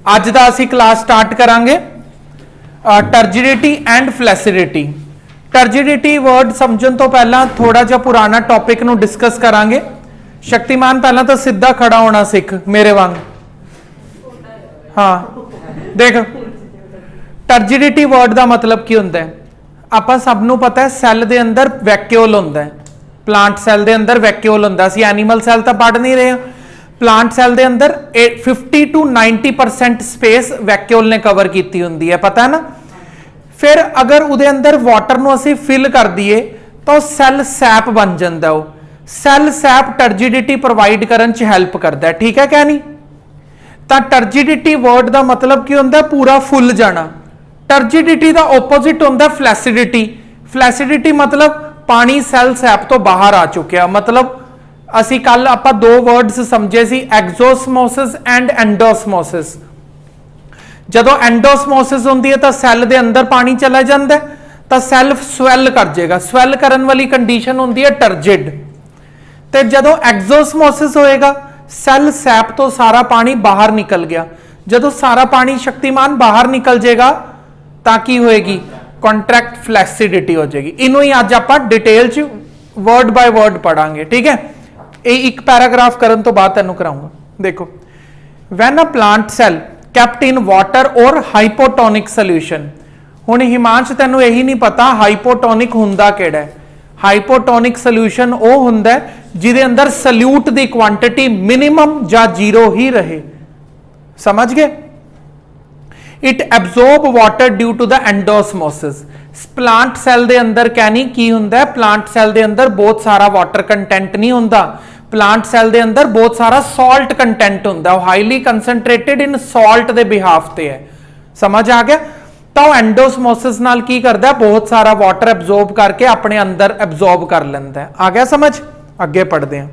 ਅੱਜ ਦਾ ਅਸੀਂ class start करांगे turgidity and flaccidity. Turgidity word समझण तो पहला थोड़ा जिहा पुराना टॉपिक नूं डिस्कस करांगे। शक्तिमान पहला तो सीधा खड़ा होना सीख मेरे वांग। हाँ देख टर्जिडिटी वर्ड का मतलब की हुंदा है, आपां सब नूं पता है सैल दे अंदर वैक्यूल हुंदा है। प्लांट सैल दे अंदर वैक्यूल हुंदा, असीं एनीमल सैल तो पढ़ नहीं रहे। प्लांट सैल दे अंदर 50 to 90% स्पेस वैक्यूल ने कवर की होंदी है, पता है ना। फिर अगर उहदे अंदर वाटर नूं असीं फिल कर दईए तो सैल सैप बन जांदा। वो सैल सैप टर्जिडिटी प्रोवाइड करन च हैल्प करता है, ठीक है क्या नहीं। तो टर्जिडिटी वर्ड का मतलब की होंदा पूरा फुल जाना। टर्जिडिटी का ओपोजिट होंदा फ्लैसिडिटी। फ्लैसिडिटी मतलब पानी सैल सैप तो बाहर आ चुकिया। मतलब असी कल आप दो वर्ड्स समझे सी, एक्सोसमोसिस एंड एंडोसमोसिस। जदों एंडोसमोसिस होंदी है तो सैल दे अंदर पानी चला जाता है तो सैल स्वैल कर जाएगा। स्वैल करन वाली कंडीशन होंदी है टर्जिड। ते जदों एक्सोसमोसिस होएगा सैल सैप तो सारा पानी बाहर निकल गया। जदों सारा पानी शक्तिमान बाहर निकल जाएगा ताकि होएगी कॉन्ट्रैक्ट फ्लैसिडिटी हो जाएगी। इनू ही अज आप डिटेल च वर्ड बाय वर्ड पढ़ांगे, ठीक है। एक पैराग्राफ करन तो बाद तैनूं कराऊंगा। देखो, when a plant cell kept in water और हाइपोटोनिक सोल्यूशन। हुण हिमांश तैनूं यही नहीं पता हाइपोटोनिक हुंदा किहड़ा है। हाइपोटोनिक सोल्यूशन वो हुंदा है जिहदे अंदर सल्यूट दी क्वांटिटी मिनिमम या जीरो ही रहे। समझ गए। It absorb water due to the endosmosis. Plant cell दे अंदर कहनी की हुंदा है, प्लांट सैल दे अंदर बहुत सारा वाटर कंटेंट नहीं हुंदा। प्लांट सैल दे अंदर बहुत सारा सॉल्ट कंटेंट हुंदा, हाईली कंसनट्रेटेड इन सॉल्ट दे बिहाफ ते है। समझ आ गया। तो एंडोसमोसिस नाल की करदा है, बहुत सारा वाटर एब्जॉर्ब करके अपने अंदर एब्जॉर्ब कर लेंदा है। आ गया समझ। अगे पढ़ते हैं।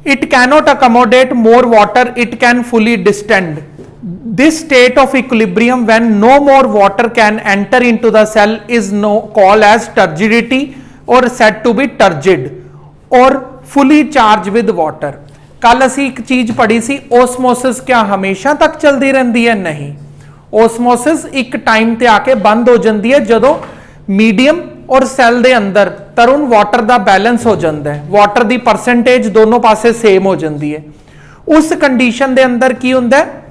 It cannot accommodate more water, it can fully distend. This state of equilibrium when no more water can enter into the cell is called as turgidity or said to be turgid or fully charged with water। कल असी एक चीज पढ़ी सी, osmosis क्या हमेशा तक चलती रहती है? नहीं। ओस्मोसिस एक टाइम ते आके बंद हो जाती है जदों मीडियम और सैल दे अंदर तरुण वाटर का बैलेंस हो जाता है। वाटर की परसेंटेज दोनों पासे सेम हो जाती है। उस कंडीशन के अंदर की होंदा है,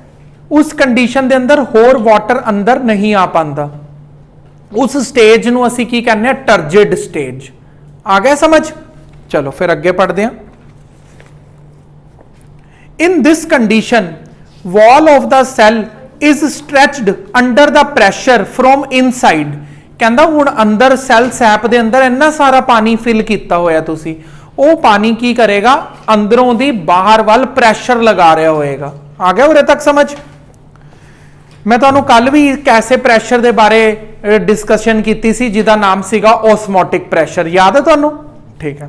उस कंडीशन के अंदर होर वाटर अंदर नहीं आ पाता। उस स्टेज नूं असीं की कहने हैं? Turgid stage. आ गया समझ। चलो फिर अगे पढ़ते हैं। In this condition wall of the cell is stretched under the pressure from inside. कहंदा हुण अंदर सैल सैप दे अंदर इन्ना सारा पानी फिल किया होया तुसीं, वो पानी की करेगा? अंदरों दी बाहर वाल प्रैशर लगा रहा होएगा। आ गया उरे तक समझ। मैं तुहानूं कल भी कैसे प्रैशर के बारे डिस्कशन की सी जिहदा नाम सीगा ओस्मोटिक प्रैशर, याद है तुहानूं? ठीक है।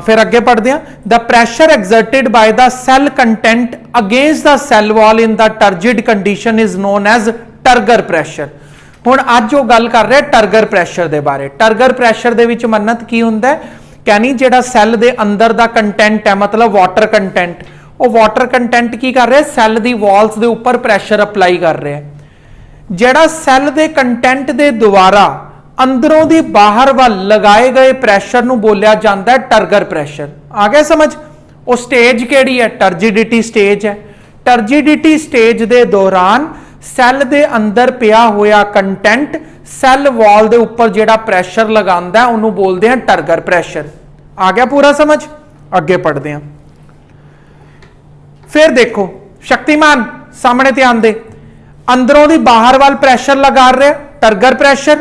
फिर अगे पढ़ते हैं। The pressure exerted by the cell content against the cell wall in the turgid condition is known as turgor pressure. हुण अज वो गल कर रहे टर्गर प्रैशर के बारे। टर्गर प्रैशर दे विच मन्नत की हुंदा है? कहनी जिहड़ा सैल दे अंदर दा कंटेंट है, मतलब वाटर कंटेंट, वो वाटर कंटेंट की कर रहे सैल दी वॉल्स दे उपर प्रैशर अप्लाई कर रहे हैं। जिहड़ा सैल दे कंटेंट दे द्वारा अंदरों दी बाहर वाल लगाए गए प्रैशर नूं बोलिया जाता है टर्गर प्रैशर। आ गया समझ। वो स्टेज केड़ी है? टर्जिडिटी स्टेज है। टर्जिडिटी स्टेज दे दौरान सैल दे अंदर पिया होया कंटेंट सैल वॉल दे उपर जिहड़ा प्रैशर लगांदा है उन्होंने बोलते हैं टर्गर प्रैशर। आ गया पूरा समझ। अगे पढ़ते हैं। फिर देखो शक्तिमान सामने ध्यान दे, अंदरों दी बाहर वाल प्रैशर लगा रहे टर्गर प्रैशर,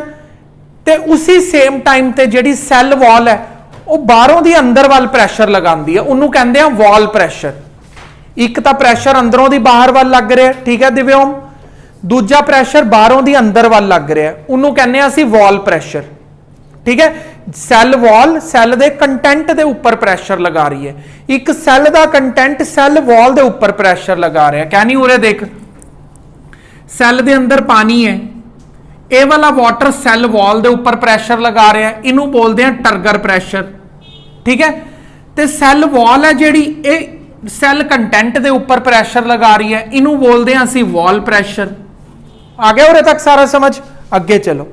ते उसी सेम टाइम ते जिहड़ी सैल वॉल है वो बाहरों दी अंदर वाल प्रैशर लगांदी है, उन्होंने कहते हैं वॉल प्रैशर। एक तो प्रैशर अंदरों दी बाहर वाल लग रहा है, ठीक है दिव्योम। दूजा प्रैशर बाहरों दी अंदर वाल लग रहा है, उन्होंने कहने असीं वॉल प्रैशर, ठीक है। सैल वॉल सैल दे कंटेंट दे उपर प्रैशर लगा रही है, एक सैल दा कंटेंट सैल वॉल दे उपर प्रैशर लगा रहा है। कहनी उरे देख, सैल दे अंदर पानी है, ये वाला वाटर सैल वॉल दे उपर प्रैशर लगा रहा है, इनू बोलते हैं टर्गर प्रैशर, ठीक है। ते सैल वॉल है जिहड़ी ਸੈੱਲ ਕੰਟੈਂਟ ਦੇ ਉੱਪਰ ਪ੍ਰੈਸ਼ਰ ਲਗਾ ਰਹੀ ਹੈ, ਇਹਨੂੰ ਬੋਲਦੇ ਹਾਂ ਅਸੀਂ ਵਾਲ ਪ੍ਰੈਸ਼ਰ। ਆ ਗਿਆ ਉਰੇ ਤੱਕ ਸਾਰਾ ਸਮਝ? ਅੱਗੇ ਚਲੋ।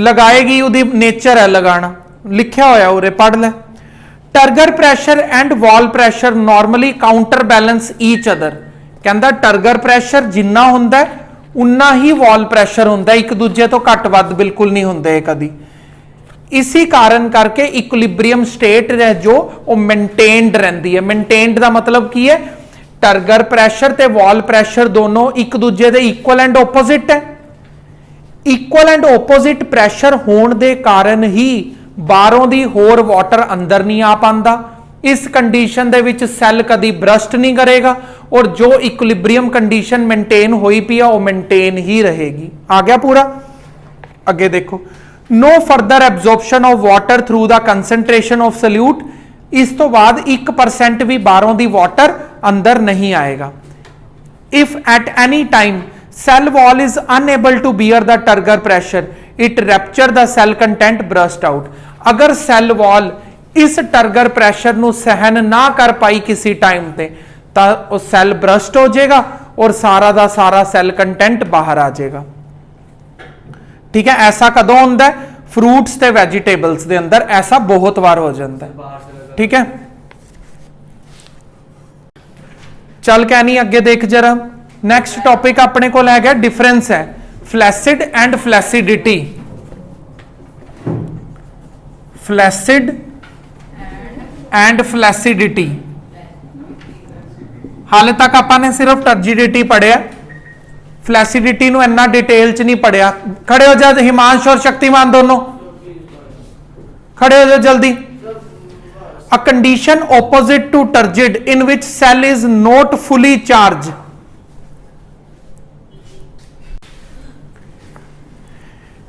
लगाएगी ਉਹਦੀ नेचर है लगाना, लिखा होया उरे पढ़ ले। Turgor pressure and wall pressure normally counter balance each other. कहता टर्गर प्रैशर जिन्ना हुंदा उन्ना ही वॉल प्रैशर हुंदा, एक दूजे तो घट वध बिल्कुल नहीं हुंदे कदी। इसी कारण करके इक्विलिब्रियम स्टेट है जो वो मेनटेन्ड रहिंदी है। मेनटेन्ड का मतलब की है, टर्गर प्रैशर ते वॉल प्रैशर दोनों एक दूजे दे इक्वल एंड ओपोजिट है। इक्वल एंड ओपोजिट प्रैशर होने के कारण ही बाहरों दी होर वाटर अंदर नहीं आ पाता। इस कंडीशन दे विच सैल कदी ब्रस्ट नहीं करेगा और जो इक्विलिब्रियम कंडीशन मेनटेन हुई पई है वो मेनटेन ही रहेगी। आ गया पूरा? अगे देखो, no further absorption of water through the concentration of solute. इस तो बाद 1% भी बाहरों दी वाटर अंदर नहीं आएगा। If at any time cell wall is unable to bear the turgor pressure, it rupture the cell content burst out। अगर cell wall इस turgor pressure ਨੂੰ सहन ना कर पाई किसी टाइम ते ਤਾਂ ਉਹ ਸੈੱਲ ਬਰਸਟ ਹੋ ਜਾਏਗਾ और सारा ਦਾ ਸਾਰਾ ਸੈੱਲ ਕੰਟੈਂਟ ਬਾਹਰ ਆ ਜਾਏਗਾ। ठीक है, ऐसा कदों ਹੁੰਦਾ है? फ्रूट्स ਤੇ ਵੈਜੀਟੇਬल्स ਦੇ ਅੰਦਰ ऐसा बहुत बार हो जाता है। ठीक है, चल के नहीं अगे देख जरा। नैक्सट टॉपिक अपने को है गया डिफरेंस है flaccid and flaccidity. Flaccid and flaccidity. हाले तक आपने सिर्फ टर्जिडिटी पढ़िया, फ्लैसिडिटी नूं इन्ना डिटेल च नहीं पढ़िया। खड़े हो जा हिमांश और शक्तिमान दोनों, खड़े हो जाओ जल्दी। A condition opposite to turgid in which cell is not fully charge.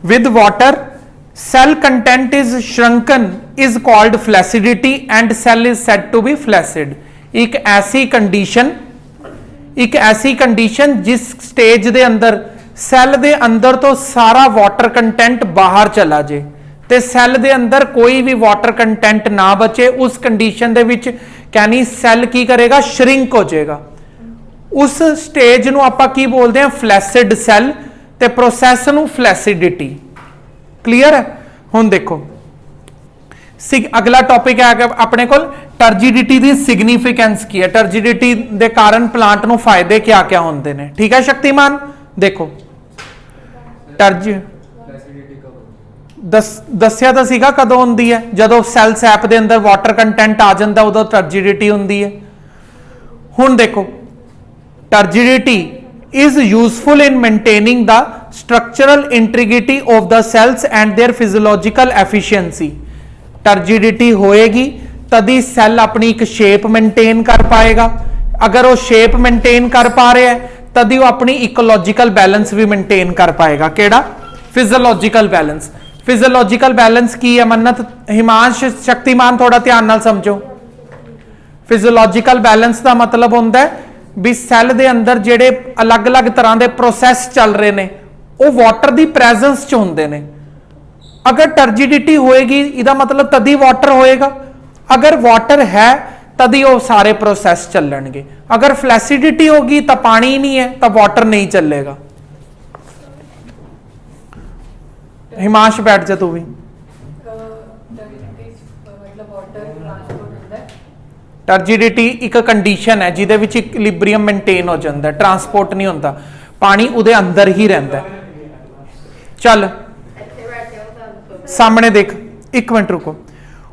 With water, cell content is shrunken is called flaccidity and cell is said to be flaccid। एक ऐसी कंडीशन जिस स्टेज दे अंदर सैल दे अंदर तो सारा water content बाहर चला जाए ते सैल दे अंदर कोई भी वाटर कंटेंट ना बचे, उस कंडीशन दे विच कहनी सैल की करेगा? श्रिंक हो जाएगा। उस स्टेज नूं आपां की बोलते हैं? Flaccid cell. ते प्रोसैस नूं फ्लैसिडिटी। क्लीयर है? हुण देखो अगला टॉपिक है अपने को टर्जिडिटी की सिग्निफिकेंस की है। टर्जिडिटी के कारण प्लांट नूं फायदे क्या क्या होंदे ने। ठीक है शक्तिमान, देखो दस्या तो सीगा कदों हुंदी है? जदों सैल सैप दे अंदर वाटर कंटेंट आ जांदा उदों टर्जिडिटी हुंदी है। हुण देखो turgidity is useful in maintaining the structural integrity of the cells and their physiological efficiency। Turgidity होएगी तभी सेल अपनी एक शेप मेंटेन कर पाएगा। अगर वो शेप मेंटेन कर पा रहे हैं तभी वो अपनी इकोलॉजिकल बैलेंस भी मेंटेन कर पाएगा। केड़ा? Physiological balance. फिजियोलॉजिकल बैलेंस की है मन्नत? हिमांश शक्तिमान थोड़ा ध्यान नाल समझो। फिजियोलॉजिकल बैलेंस का मतलब होता है भी सैल दे अंदर जेड़े अलग अलग तरह के प्रोसैस चल रहे ने वो वाटर की प्रेजेंस च होंदे ने। अगर टर्जिडिटी होएगी इहदा मतलब तभी वाटर होएगा, अगर वाटर है तभी वो सारे प्रोसैस चलणगे। अगर फ्लैसिडिटी होगी तो पानी ही नहीं है तो वाटर नहीं चलेगा। हिमांश बैठ जा तू भी। टर्जिडिटी एक कंडीशन है जिहदे विच इक्विलिब्रियम मेनटेन हो जाता है, ट्रांसपोर्ट नहीं होता, पानी उहदे अंदर ही रहता है। चल सामने देख, एक मिनट रुको।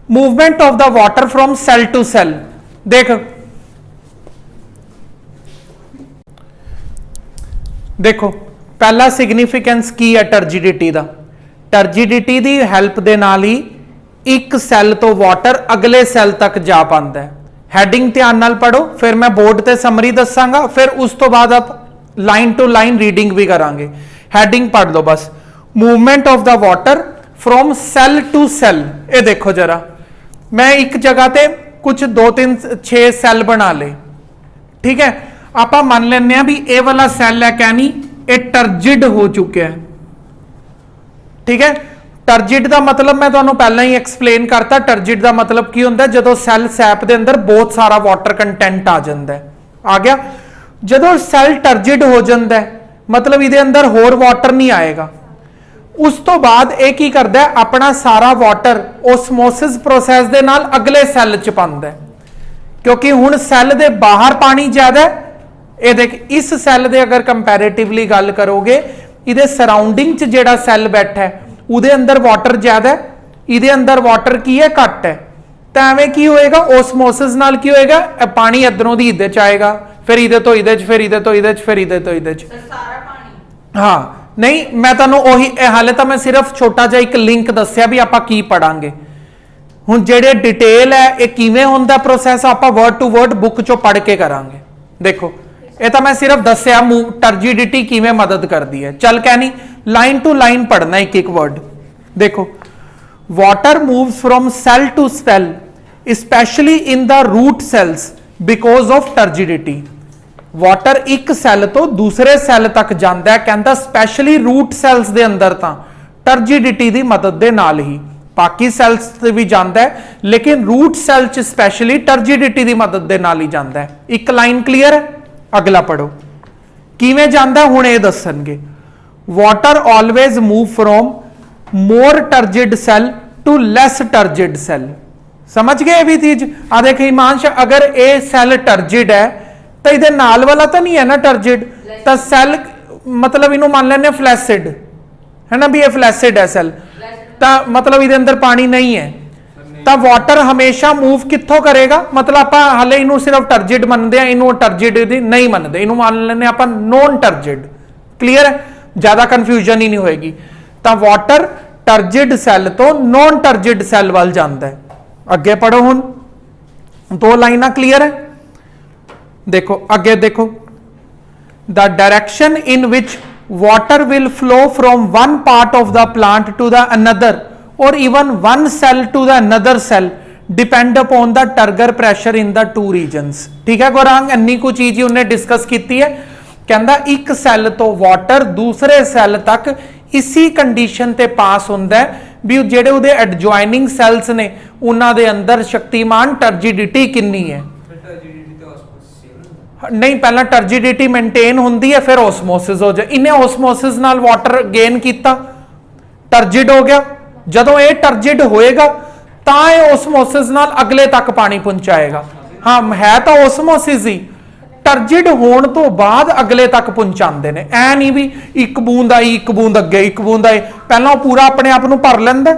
Movement of the water from cell to cell. देख देखो पहला सिग्निफिकेंस की है टर्जिडिटी का। टर्जिडिटी की हैल्प दे नाल ही एक सैल तो वाटर अगले सैल तक जा पाता है। हैडिंग ध्यान नाल पढ़ो, फिर मैं बोर्ड ते समरी दसांगा, फिर उस तो बाद आप लाइन टू लाइन रीडिंग भी करांगे। हैडिंग पढ़ लो बस। Movement of the water from cell to cell. ये देखो जरा, मैं एक जगह ते कुछ 2 3 6 सैल बना ले। ठीक है, आप मान लेने भी ये वाला सैल है कहनी ये टर्जिड हो चुका है। ठीक है, ਟਰਜਿਡ ਦਾ ਮਤਲਬ ਮੈਂ ਤੁਹਾਨੂੰ ਪਹਿਲਾਂ ਹੀ ਐਕਸਪਲੇਨ ਕਰਤਾ। ਟਰਜਿਡ ਦਾ ਮਤਲਬ ਕੀ ਹੁੰਦਾ, ਜਦੋਂ ਸੈੱਲ ਸੈਪ ਦੇ ਅੰਦਰ ਬਹੁਤ ਸਾਰਾ ਵਾਟਰ ਕੰਟੈਂਟ ਆ ਜਾਂਦਾ ਹੈ। ਆ ਗਿਆ। ਜਦੋਂ ਸੈੱਲ ਟਰਜਿਡ ਹੋ ਜਾਂਦਾ ਹੈ मतलब ਇਹਦੇ ਅੰਦਰ ਹੋਰ ਵਾਟਰ ਨਹੀਂ ਆਏਗਾ। ਉਸ ਤੋਂ ਬਾਅਦ ਇਹ ਕੀ ਕਰਦਾ ਹੈ, ਆਪਣਾ ਸਾਰਾ ਵਾਟਰ ਓਸਮੋਸਿਸ ਪ੍ਰੋਸੈਸ ਦੇ ਨਾਲ ਅਗਲੇ ਸੈੱਲ ਚ ਪਾਉਂਦਾ ਹੈ, ਕਿਉਂਕਿ ਹੁਣ ਸੈੱਲ ਦੇ ਬਾਹਰ ਪਾਣੀ ਜ਼ਿਆਦਾ ਹੈ। ਇਹ ਦੇਖ, ਇਸ ਸੈੱਲ ਦੇ ਅਗਰ ਕੰਪੈरेटिवली ਗੱਲ ਕਰੋਗੇ, ਇਹਦੇ ਸਰਾਊਂਡਿੰਗ ਚ ਜਿਹੜਾ ਸੈੱਲ ਬੈਠਾ ਹੈ ਉਹਦੇ ਅੰਦਰ ਵਾਟਰ ਜ਼ਿਆਦਾ ਹੈ, ਇਹਦੇ ਅੰਦਰ ਵਾਟਰ ਕੀ ਹੈ, ਘੱਟ ਹੈ। ਤਾਂ ਐਵੇਂ ਕੀ ਹੋਏਗਾ, ਓਸਮੋਸਿਸ ਨਾਲ ਕੀ ਹੋਏਗਾ, ਪਾਣੀ ਇਧਰੋਂ ਦੀ ਇਹਦੇ ਚ ਆਏਗਾ, ਫਿਰ ਇਹਦੇ ਤੋਂ ਇਹਦੇ ਚ, ਫਿਰ ਇਹਦੇ ਤੋਂ ਇਹਦੇ ਚ, ਫਿਰ ਇਹਦੇ ਤੋਂ ਇਹਦੇ ਚ। हाँ नहीं, मैं तुहानू ओही हाले तो मैं सिर्फ छोटा जिहा एक लिंक दस्सिया भी आपां की पढ़ांगे। हुण जिहड़े डिटेल है ये किवें हुंदा प्रोसैस, आपां वर्ड टू वर्ड बुक चों पढ़ के करांगे। देखो ये तो मैं सिर्फ दस्सिया टर्जिडिटी किवें मदद करदी है। चल कहनी लाइन टू लाइन पढ़ना एक एक वर्ड। देखो, water moves from cell to cell specially in the root cells because of turgidity. Water एक सैल तो दूसरे सैल तक जाता है, कहता स्पैशली रूट सैल्स दे अंदर तां टर्जिडिटी दी मदद दे नाल ही, बाकी सैल्स ते भी जाता है लेकिन रूट सैल च स्पैशली टर्जिडिटी दी मदद दे नाल ही जाता है। एक लाइन क्लीयर है? अगला पढ़ो किवें जाता, हुण ये दस्सणगे। Water always move from more turgid cell to less turgid cell. समझ गए भी चीज? आ देख हिमांश, अगर ये सैल टर्जिड है तो ये नाल वाला तो नहीं है ना टर्जिड, तो सैल मतलब इनू मान लेने फ्लैसिड है ना भी, ये फ्लैसिड है सैल, तो मतलब ये अंदर पानी नहीं है। तो वाटर हमेशा मूव कित्थों करेगा, मतलब आप हाले इनू सिर्फ टर्जिड मनते हैं, इनू टर्जिड नहीं मनते, इनू मान लेने आप नॉन टर्जिड। क्लीयर है? ज्यादा कंफ्यूजन ही नहीं होएगी। तो वाटर टर्जिड सैल तो नॉन टर्जिड सैल वाल जाता है। अगे पढ़ो, हुण दो लाइना क्लीयर है? देखो आगे देखो, the direction in which water will flow from one part of the plant to the another or even one cell to the another cell depend upon the turgor pressure in the two regions. ठीक है गुरांग, इन्नी कुछ चीज ही उन्हें discuss की है। कहता एक सैल तो वाटर दूसरे सैल तक इसी कंडीशन ते पास होंदा है भी जेडे उहदे एडजॉइनिंग सैल्स ने उन्हां दे अंदर शक्तिमान टर्जिडिटी कितनी है। नहीं, पहला टर्जिडिटी मेनटेन होंदी है, फिर ओसमोसिस हो जाए। इन्हें ओसमोसिस नाल वाटर गेन किया, टर्जिड हो गया। जदों ये टर्जिड होएगा तां ये ओसमोसिस नाल अगले तक पानी पहुंचाएगा। हाँ है तो ओसमोसिस ही, टर्जिड होने तो बाद अगले तक पहुंचाते हैं। ऐ नहीं भी एक बूंद आई, एक बूंद अगे, एक बूंद आई, पहला पूरा अपने आप को भर लेंदा,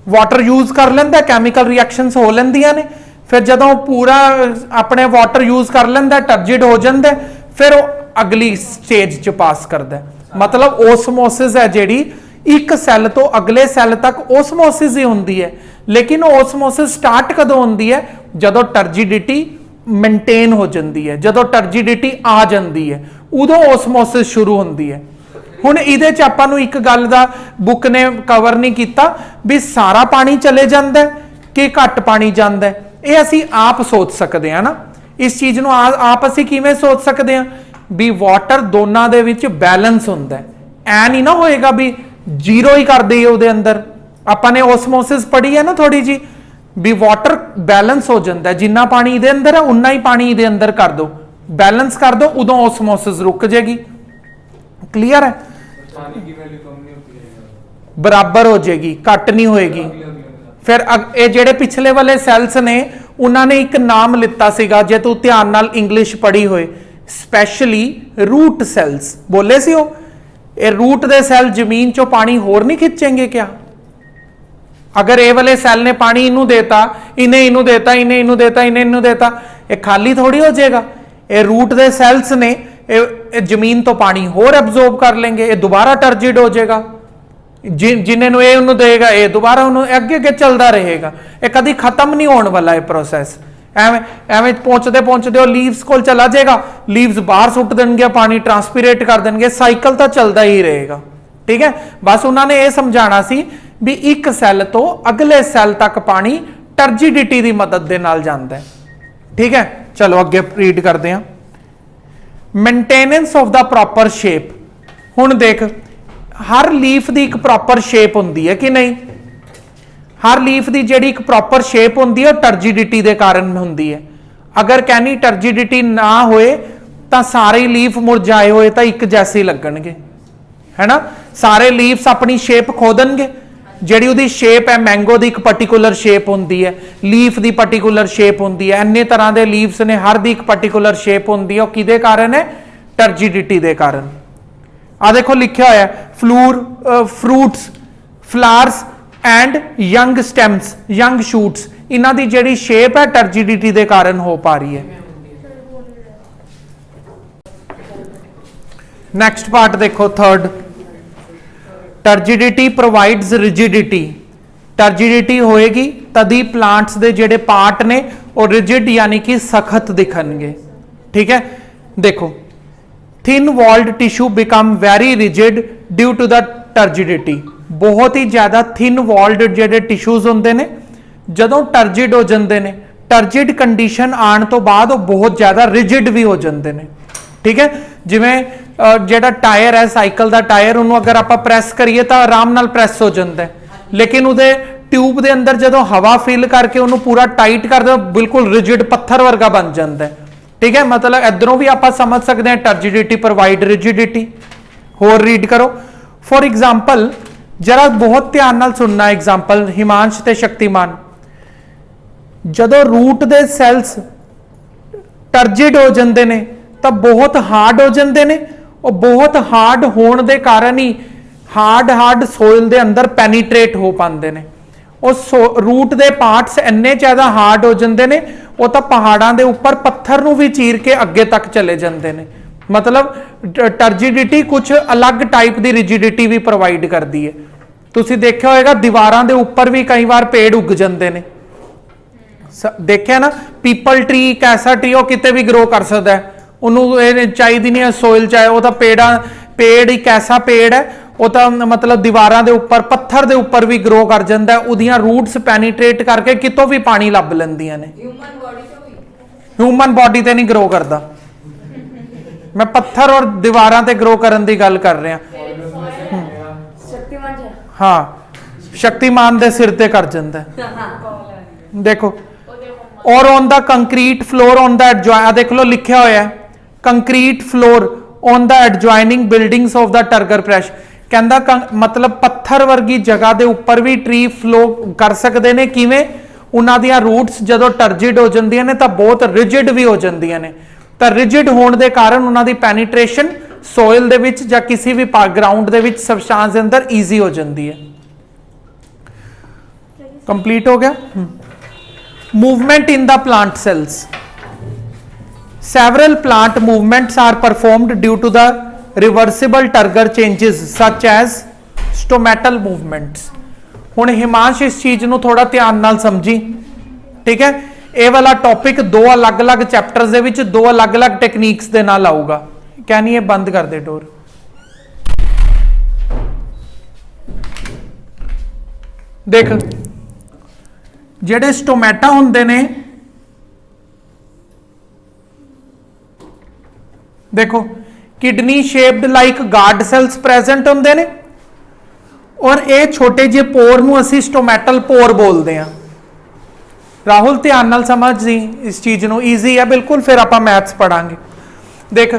वाटर यूज कर लेंदा, कैमिकल रिएक्शंस हो लेंदियां ने, फिर जदों पूरा अपने वाटर यूज कर लेंदा, टर्जिड हो जाता, फिर अगली स्टेज च पास करता। मतलब ओसमोसिस है जिहड़ी एक सैल तो अगले सैल तक ओसमोसिस ही होंदी है, लेकिन ओसमोसिस स्टार्ट कदों होंदी है, जदों टर्जिडिटी मेनटेन हो जाती है, जदों टर्जिडिटी आ जाती है उदों ओसमोसिस शुरू होंदी है। हुण इहदे च आपां नूं एक गल दा बुक ने कवर नहीं किया भी सारा पानी चले जाता है कि घट पानी जाता है। ये असी आप सोच सकते हैं ना, इस चीज़ नूं आप असी किवें सोच सकते हैं भी वाटर दोनों दे विच बैलेंस हुंदा है। ऐ नहीं ना होएगा भी जीरो ही कर दईए उहदे अंदर। आपां ने ओसमोसिस पढ़ी है ना थोड़ी जी, भी वाटर बैलेंस हो जाता है, जिन्ना पानी इहदे अंदर है उन्ना ही पानी इहदे अंदर कर दो, बैलेंस कर दो, उदों ओसमोसिस रुक जाएगी। क्लीयर है? बराबर हो जाएगी, घट नहीं होएगी। फिर ये जेडे पिछले वाले सैल्स ने उन्होंने एक नाम लिता सीगा, जे तू ध्यान नाल इंग्लिश पढ़ी होए, स्पैशली रूट सैल्स बोले सी। ये रूट दे सैल जमीन चो पानी होर नहीं खिंचेंगे क्या? अगर ये वाले सैल ने पानी इनू देता, इन्हें इनू देता, इन्हें इनू देता, इन्हें इनू देता, ये खाली थोड़ी हो जाएगा। ये रूट दे सैल्स ने जमीन तो पानी होर एब्जॉर्ब कर लेंगे, ये दोबारा टर्जिड हो जाएगा। जिन्हें ये उन्होंने देगा ये दोबारा उन्होंने अगे अगे चलता रहेगा, ये कभी खत्म नहीं होने वाला है प्रोसैस। एवें एवें पहुंचते पहुंचते लीव्स को चला जाएगा, लीव्स बाहर सुट देंगे, पानी ट्रांसपीरेट कर देंगे, साइकिल तो चलता ही रहेगा। ठीक है, बस उन्होंने ये समझाना सी भी एक सैल तो अगले सैल तक पानी टर्जिडिटी की मदद के नाल जाता है। ठीक है, चलो अगे रीड करते हैं। Maintenance of the proper shape. हुण देख हर लीफ की एक प्रॉपर शेप होंदी है कि नहीं? हर लीफ की जिहड़ी एक प्रॉपर शेप होंदी है टर्जिडिटी के कारण होंदी है। अगर कहनी टर्जिडिटी ना होए तो सारे लीफ मुरझाए हुए तो एक जैसे लगणगे, है ना? सारे लीव्स अपनी शेप खो देंगे। जिहड़ी उहदी शेप है मैंगो की एक पर्टिकुलर शेप होंदी है, लीफ की पर्टिकुलर शेप होंदी है, इन्ने तरह के लीव्स ने, हर दी एक पर्टिकुलर शेप होंदी है। किहदे कारण है? टर्जिडिटी के कारण। आ देखो लिखा होया fruits, flowers and young stems, young shoots, इन्हां दी जिहड़ी शेप है टर्जिडिटी के कारण हो पा रही है। नेक्स्ट पार्ट देखो, third, turgidity provides rigidity. Turgidity होएगी तभी प्लांट्स दे जेडे पार्ट ने और रिजिड यानी कि सख्त दिखणगे। ठीक है, देखो thin walled tissue become very rigid due to the turgidity. बहुत ही ज्यादा थिन वॉल्ड जेडे टिश्यूज होंदे ने जदों टर्जिड हो जाते हैं, टर्जिड कंडीशन आने तो बाद वो बहुत ज्यादा रिजिड भी हो जाते हैं। ठीक है, जिवें जेड़ा टायर है साइकिल का टायर, उन्होंने अगर आप प्रैस करिए तो आराम नाल प्रैस हो जाता है, लेकिन उहदे ट्यूब के अंदर जदों हवा फिल करके उन्होंने पूरा टाइट कर दो, बिल्कुल रिजिड पत्थर वर्गा बन जाता है। ठीक है, मतलब इधरों भी आप समझ सकते हैं टर्जिडिटी प्रोवाइड रिजिडिटी। होर रीड करो, फॉर एग्जाम्पल, जरा बहुत ध्यान नाल सुनना एग्जाम्पल हिमांश ते शक्तिमान। जदों रूट दे सैल्स टर्जिड हो जाते हैं तो बहुत हार्ड हो जाते हैं, और बहुत हार्ड होने के कारण ही हार्ड सोइल के अंदर पैनीट्रेट हो पाते हैं। उस रूट के पार्ट्स इन्ने ज्यादा हार्ड हो जाते हैं, वो तो पहाड़ों के उपर पत्थर नूं भी चीर के अगे तक चले जाते हैं। मतलब टर्जिडिटी कुछ अलग टाइप की रिजिडिटी भी प्रोवाइड करती है। तुसीं देखिया होगा दीवारां दे उपर भी कई बार पेड़ उग जाते हैं, देखिया ना? पीपल ट्री एक ऐसा ट्री, वो किते भी ग्रो कर सकता है, उन्होंने चाहिए नहीं है सोइल, चाहे वो तो पेड़ एक ऐसा पेड़ है, वो तो मतलब दीवारां दे उपर पत्थर दे उपर भी ग्रो कर जाता है, उहदियां रूट्स पैनीट्रेट करके कितों भी पानी लभ लैंदियां ने। ह्यूमन बॉडी ते नहीं ग्रो करता, मैं पत्थर और दीवारां ते ग्रो करन दी गल कर रहा। हाँ, शक्तिमान दे सिर ते कर जाता है। देखो, और on the concrete floor on the adjoin, देख लो लिखा होया है concrete floor on the adjoining buildings of the turgor pressure. कहंदा मतलब पत्थर वर्गी जगह के उपर भी ट्री फ्लो कर सकते हैं। किवें? उन्हां दियां रूट्स जदों टर्जिड हो जांदियां ने तो बहुत रिजिड भी हो जांदियां ने, तो रिजिड होने के कारण उन्हां दी पैनीट्रेशन सोइल दे विच जां किसी भी ग्राउंड दे विच सबस्टांस दे अंदर ईजी हो जाती है। कंप्लीट हो गया। Movement in the plant cells. Several plant movements are performed due to the reversible turgor changes such as stomatal movements. हुण हिमांश इस चीज नूं थोड़ा ध्यान नाल समझी। ठीक है, ये वाला टॉपिक दो अलग अलग चैप्टर्स दे विच दो अलग अलग टेक्निक्स दे नाल आऊगा। कहनी है बंद कर दे डोर। देख, जेडे स्टोमेटा होंदे ने, देखो kidney shaped like guard cells present होंदे ने, और ये छोटे जे पोर नूं असीं स्टोमेटल पोर बोलते हैं। राहुल ध्यान नाल समझ जी इस चीज नूं, ईजी है बिल्कुल, फिर आपां मैथ्स पढ़ांगे। देख,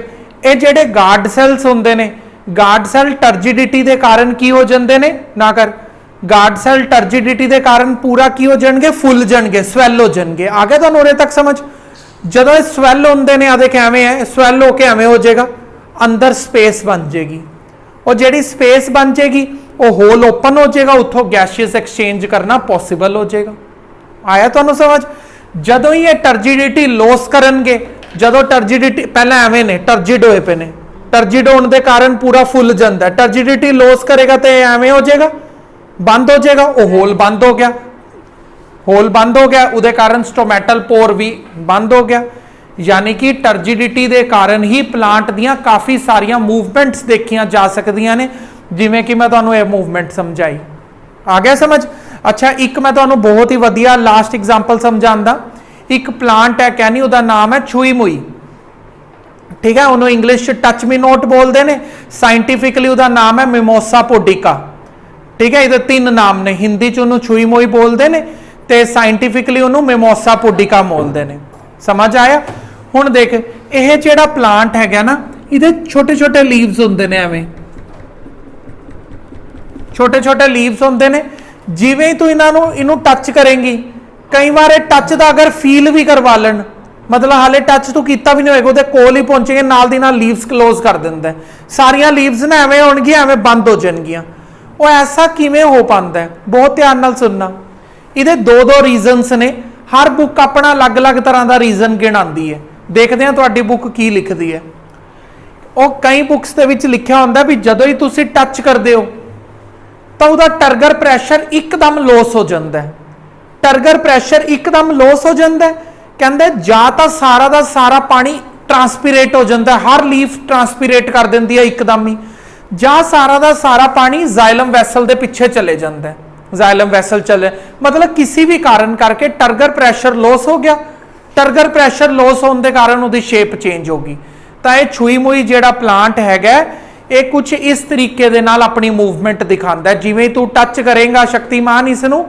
ये जेडे गार्ड सेल्स होंदे ने, गार्ड सेल टर्जिडिटी के कारण की हो जाते ने, ना कर, गार्ड सेल टर्जिडिटी के कारण पूरा की हो जाएंगे, फुल जाएंगे, स्वैल हो जाएंगे। आ गया तुहानूं उरे तक समझ? जदों स्वैल होंदे ने, आ देख एवें है, स्वैल होके एवें हो जाएगा, अंदर स्पेस बन जाएगी, और जिहड़ी स्पेस बन जाएगी वो होल ओपन हो जाएगा, उत्थों गैसियस एक्सचेंज करना पॉसिबल हो जाएगा। आया तुहानूं समझ? जदों ही ये टर्जिडिटी लॉस करनगे, जदों टर्जिडिटी पहले एवें ने टर्जिड होए पे ने, टर्जिड होने के कारण पूरा फुल जाता है, टर्जिडिटी लॉस करेगा तो एवें हो जाएगा, बंद हो जाएगा, वो होल बंद हो गया, होल बंद हो गया, उदे कारण स्टोमेटल पोर भी बंद हो गया। यानी कि टर्जिडिटी के कारण ही प्लांट दियां काफ़ी सारियां मूवमेंट्स देखियां जा सकदियां ने, जिवें कि मैं तुहानूं ये मूवमेंट समझाई। आ गया समझ? अच्छा, एक मैं तुहानूं बहुत ही वधिया लास्ट एग्जाम्पल समझांदा। एक प्लांट है, कहनी उहदा नाम है छुई मुई। ठीक है, उन्होंने इंग्लिश टच मी नोट बोलते हैं, साइंटिफिकली उसका नाम है मिमोसा पुडिका। ठीक है, ये तीन नाम ने, हिंदी च उन्होंने छुई मोई बोलते हैं ते साइंटिफिकली उन्होंने मिमोसा पुडिका बोलते हैं। समझ आया? हुण देख, यह जिहड़ा प्लांट है ना, ये छोटे छोटे लीव्स होंदे ने, एवें छोटे छोटे लीव्स होंदे ने। जिवें ही तू इन्हों टच करेंगी, कई बार टच का अगर फील भी करवा लें, मतलब हाले टच तू किया भी नहीं होएगा, उहदे कोल ही पहुंचेंगे, नाल दी नाल लीव्स क्लोज कर दिंदा है। सारियां लीव्स ना एवें होणगियां, एवें बंद हो जाएगियां। वो ऐसा किवें हो पाता है? बहुत ध्यान नाल सुनना। इहदे दो दो रीजनस ने, हर बुक अपना अलग अलग तरह का रीजन गिणांदी है। देखते हैं तुहाडी बुक की लिखती है। वो कई बुक्स दे विच लिखिया हुंदा भी जदों ही तुसीं टच करदे हो तो उसका टर्गर प्रैशर एकदम लॉस हो जाता है। टर्गर प्रैशर एकदम लॉस हो जाता है, कहते जा तो सारा का सारा पानी ट्रांसपीरेट हो जाता है, हर लीफ ट्रांसपीरेट कर देती है एकदम ही, जा सारा का सारा पानी जाइलम वैसल के पिछे चले जाता है। जाइलम वैसल चले मतलब किसी भी कारण करके टर्गर प्रैशर लॉस हो गया। टर्गर प्रैशर लॉस होने के कारण उसकी शेप चेंज होगी। तो यह छुई मुई जिहड़ा प्लांट है, ये कुछ इस तरीके दे नाल अपनी मूवमेंट दिखाता है। जिवें तू टच करेगा शक्तिमान इसनूं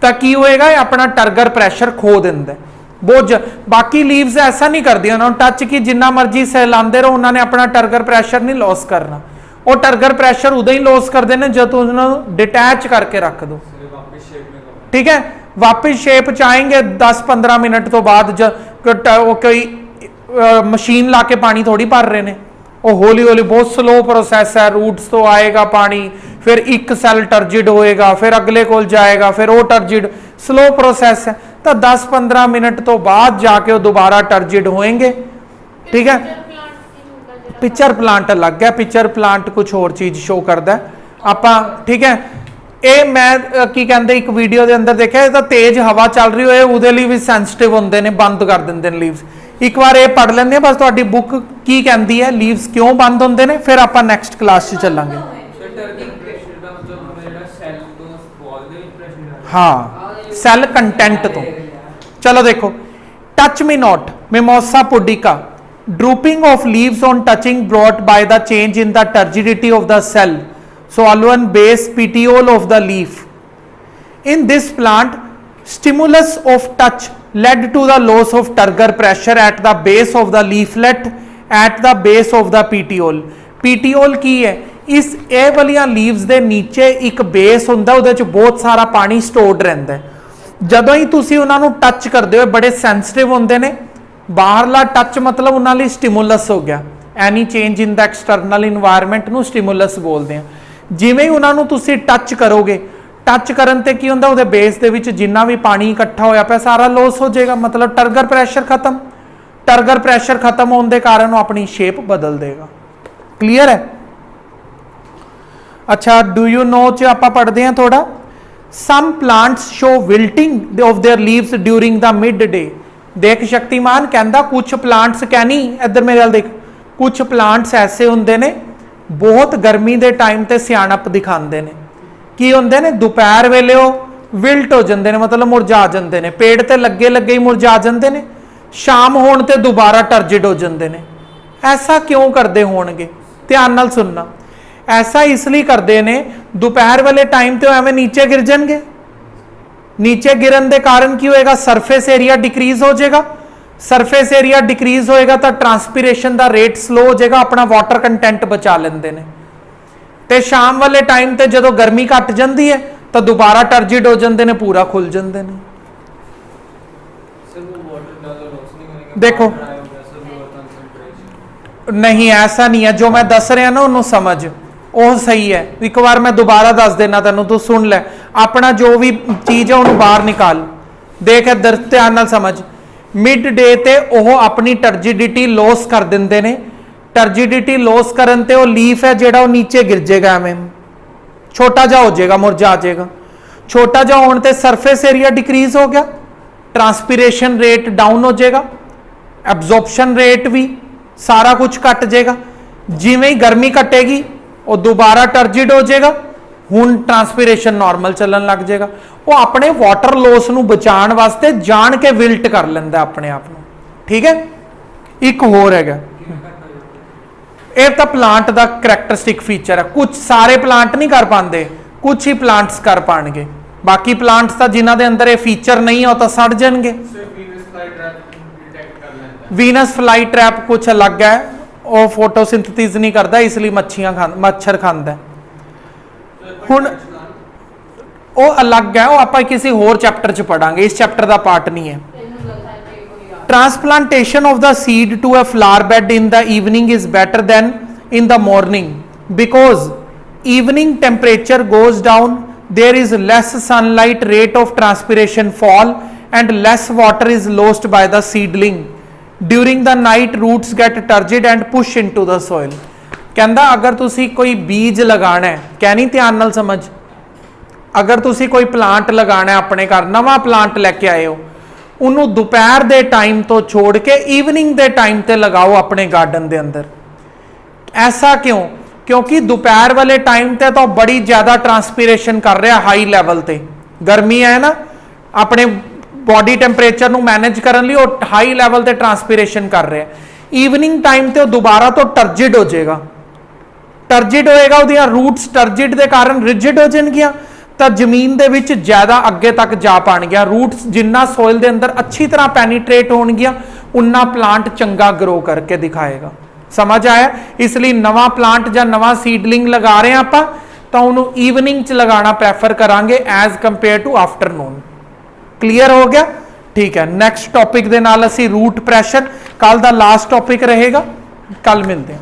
तो की होएगा, अपना टर्गर प्रैशर खो दिंदा है। बाकी लीव्स ऐसा नहीं करती, उन्होंने टच की जिन्ना मर्जी सहलाते रहो, उन्होंने अपना टर्गर प्रैशर नहीं लॉस करना। वो टर्गर प्रैशर उदों ही लॉस करते हैं जब उन्होंने डिटैच करके रख दो। ठीक है, वापस शेप च आएंगे 10-15 मिनट तो बाद। कोई मशीन ला के पानी थोड़ी भर रहे हैं, वो हौली हौली बहुत स्लो प्रोसैस है। रूट्स तो आएगा पानी, फिर एक सैल टर्जिड होएगा, फिर अगले कोल जाएगा, फिर वो टर्जिड, स्लो प्रोसैस है। तो 10-15 मिनट तो बाद जाके वो दोबारा टर्जिड होएंगे। ठीक है, पिक्चर प्लांट अलग है, पिक्चर प्लांट कुछ और चीज शो करता है आपा। ठीक है, ये मैं की कहते एक वीडियो के अंदर देखा, तो तेज हवा चल रही हो उहदे लई भी सेंसिटिव होंदे ने, बंद कर देंगे लीव्स। एक बार ये पढ़ लेंगे बस, तुहाडी बुक की कहती है लीव्स क्यों बंद होंदे ने, फिर आप नैक्सट क्लास च चलांगे। हाँ, सैल कंटेंट तो। चलो देखो, touch me not mimosa pudica, drooping of leaves on touching brought by the change in the turgidity of the cell swollen base petiole of the leaf. In this plant, stimulus of touch led to the loss of turgor pressure at the base of the leaflet at the base of the petiole. Petiole की है? इस ए वालियां leaves दे नीचे एक base हुंदा, उहदे च बहुत सारा पानी स्टोर्ड रहिंदा है। जदों ही तुसीं उहनां नूं टच करदे हो, बड़े सेंसिटिव हुंदे ने। बाहरला टच मतलब उहनां लई स्टिमुलस हो गया। Any change in the external environment नूं स्टिमुलस बोलदे हैं। जिवें ही उन्होंने तुसीं टच करोगे, टच करन ते की हुंदा, उहदे बेस दे विच जिन्ना भी पानी इकट्ठा होया पिया सारा लॉस हो जाएगा, मतलब टर्गर प्रैशर खत्म। टर्गर प्रैशर खत्म होने के कारण वो अपनी शेप बदल देगा। क्लियर है? अच्छा, डू यू नो च आप पढ़ते हैं थोड़ा। Some plants show wilting of their leaves during the midday. देख शक्तिमान कहता कुछ प्लांट्स कहनी, इधर मेरे वाल देख, कुछ प्लांट्स ऐसे होंदे ने बहुत गर्मी के टाइम ते सियाणप दिखाते हैं। की होंदे ने, दोपहर वेले विल्ट हो जाते हैं, मतलब मुरझा जाते हैं, पेड़ ते लगे लगे ही मुरझा जाते हैं, शाम होने ते दोबारा टर्जिड हो जाते हैं। ऐसा क्यों करते होणगे? ध्यान नाल सुनना। ऐसा इसलिए करते हैं, दोपहर वाले टाइम ते एवें नीचे गिर जाएंगे, नीचे गिरन के कारण की होएगा, सरफेस एरिया डिक्रीज हो जाएगा। सरफेस एरिया डिक्रीज होएगा तो ट्रांसपीरेशन का रेट स्लो हो जाएगा, अपना वाटर कंटेंट बचा लेंदे ने। ते शाम वाले टाइम ते जदों गर्मी घट जाती है तो दोबारा टर्जिड हो जाते हैं, पूरा खुल जाते हैं। देखो नहीं, ऐसा नहीं है, जो मैं दस रहा ना उन्होंने समझ, वो सही है। एक बार मैं दोबारा दस देना तेनों, तू सुन ले, अपना जो भी चीज है उन्होंने बाहर निकाल। देख इधर ध्यान नाल समझ। मिड डे ते वो अपनी टर्जिडिटी लॉस कर देंदे ने। टर्जिडिटी लॉस करन ते वो लीफ है जेड़ा वो नीचे गिर जाएगा, एवें छोटा जा हो जाएगा, मुरझा जाएगा। छोटा जा होने ते सरफेस एरिया डिक्रीज हो गया, ट्रांसपीरेशन रेट डाउन हो जाएगा, एब्जॉर्प्शन रेट भी सारा कुछ घट जाएगा। जिवें ही गर्मी घटेगी वो दोबारा टर्जिड हो जाएगा, हुण ट्रांसपीरेशन नॉर्मल चलन लग जाएगा। वो अपने वाटर लॉस नूं बचाने वास्ते जान के विल्ट कर लेंदा अपने आप नूं। ठीक है, एक होर हैगा ਇਹ ਤਾਂ ਪਲਾਂਟ ਦਾ ਕਰੈਕਟਰਿਸਟਿਕ ਫੀਚਰ ਹੈ। ਕੁਝ ਸਾਰੇ ਪਲਾਂਟ ਨਹੀਂ ਕਰ ਪਾਉਂਦੇ, ਕੁਝ ਹੀ ਪਲਾਂਟਸ ਕਰ ਪਾਣਗੇ। ਬਾਕੀ ਪਲਾਂਟਸ ਤਾਂ ਜਿਨ੍ਹਾਂ ਦੇ ਅੰਦਰ ਇਹ ਫੀਚਰ ਨਹੀਂ ਆ ਉਹ ਤਾਂ ਸੜ ਜਾਣਗੇ। ਵੀਨਸ ਫਲਾਈ ਟ੍ਰੈਪ ਕੁਝ ਅਲੱਗ ਹੈ, ਉਹ ਫੋਟੋਸਿੰਥੇਸਿਸ ਨਹੀਂ ਕਰਦਾ, ਇਸ ਲਈ ਮੱਛਰ ਖਾਂਦਾ। ਹੁਣ ਉਹ ਅਲੱਗ ਹੈ, ਉਹ ਆਪਾਂ ਕਿਸੇ ਹੋਰ ਚੈਪਟਰ 'ਚ ਪੜਾਂਗੇ, ਇਸ ਚੈਪਟਰ ਦਾ ਪਾਰਟ ਨਹੀਂ ਹੈ। Transplantation of the seed to a flower bed in the evening is better than in the morning because evening temperature goes down, there is less sunlight, rate of transpiration fall and less water is lost by the seedling. During the night roots get turgid and push into the soil. ਕਹਿੰਦਾ ਅਗਰ ਤੁਸੀਂ ਕੋਈ ਬੀਜ ਲਗਾਣਾ ਹੈ, ਕਹਿਣੀ ਧਿਆਨ ਨਾਲ ਸਮਝ, ਅਗਰ ਤੁਸੀਂ ਕੋਈ ਪਲਾਂਟ ਲਗਾਣਾ ਹੈ ਆਪਣੇ ਘਰ, ਨਵਾਂ ਪਲਾਂਟ ਲੈ ਕੇ ਆਏ ਹੋ, ਉਹਨੂੰ ਦੁਪਹਿਰ ਦੇ ਟਾਈਮ ਤੋਂ ਛੋੜ ਕੇ ਈਵਨਿੰਗ ਦੇ ਟਾਈਮ ਤੇ ਲਗਾਓ ਆਪਣੇ ਗਾਰਡਨ ਦੇ ਅੰਦਰ। ਐਸਾ ਕਿਉਂ? ਕਿਉਂਕਿ ਦੁਪਹਿਰ ਵਾਲੇ ਟਾਈਮ ਤੇ ਤਾਂ ਬੜੀ ਜ਼ਿਆਦਾ ਟਰਾਂਸਪੀਰੇਸ਼ਨ ਕਰ ਰਿਹਾ, ਹਾਈ ਲੈਵਲ ਤੇ ਗਰਮੀ ਹੈ ਨਾ, ਆਪਣੇ ਬੋਡੀ ਟੈਂਪਰੇਚਰ ਨੂੰ ਮੈਨੇਜ ਕਰਨ ਲਈ ਉਹ ਹਾਈ ਲੈਵਲ ਤੇ ਟਰਾਂਸਪੀਰੇਸ਼ਨ ਕਰ ਰਿਹਾ। ਈਵਨਿੰਗ ਟਾਈਮ ਤੇ ਉਹ ਦੁਬਾਰਾ ਤੋਂ ਟਰਜਿਡ ਹੋ ਜਾਏਗਾ, ਟਰਜਿਡ ਹੋਏਗਾ, ਉਹਦੀਆਂ ਰੂਟਸ ਟਰਜਿਡ ਦੇ ਕਾਰਨ ਰਿਜਿਡ ਹੋ ਜਾਣਗੀਆਂ, ਤਾਂ ਜ਼ਮੀਨ ਦੇ ਵਿੱਚ ਜ਼ਿਆਦਾ ਅੱਗੇ ਤੱਕ ਜਾ ਪਾਣਗੀਆਂ। ਰੂਟਸ ਜਿੰਨਾ ਸੋਇਲ ਦੇ ਅੰਦਰ ਅੱਛੀ ਤਰ੍ਹਾਂ ਪੈਨੀਟ੍ਰੇਟ ਹੋਣਗੀਆਂ, ਉਨਾ ਪਲਾਂਟ ਚੰਗਾ ਗਰੋ ਕਰਕੇ ਦਿਖਾਏਗਾ। ਸਮਝ ਆਇਆ? ਇਸ ਲਈ ਨਵਾਂ ਪਲਾਂਟ ਜਾਂ ਨਵਾਂ ਸੀਡਲਿੰਗ ਲਗਾ ਰਹੇ ਆਪਾਂ ਤਾਂ ਉਹਨੂੰ ਈਵਨਿੰਗ 'ਚ ਲਗਾਉਣਾ ਪ੍ਰੈਫਰ ਕਰਾਂਗੇ as compare to afternoon. Clear ਹੋ ਗਿਆ? ਠੀਕ ਹੈ। ਨੈਕਸਟ ਟੌਪਿਕ ਦੇ ਨਾਲ ਅਸੀਂ ਰੂਟ ਪ੍ਰੈਸ਼ਰ, ਕੱਲ ਦਾ ਲਾਸਟ ਟੌਪਿਕ ਰਹੇਗਾ, ਕੱਲ ਮਿਲਦੇ ਹਾਂ।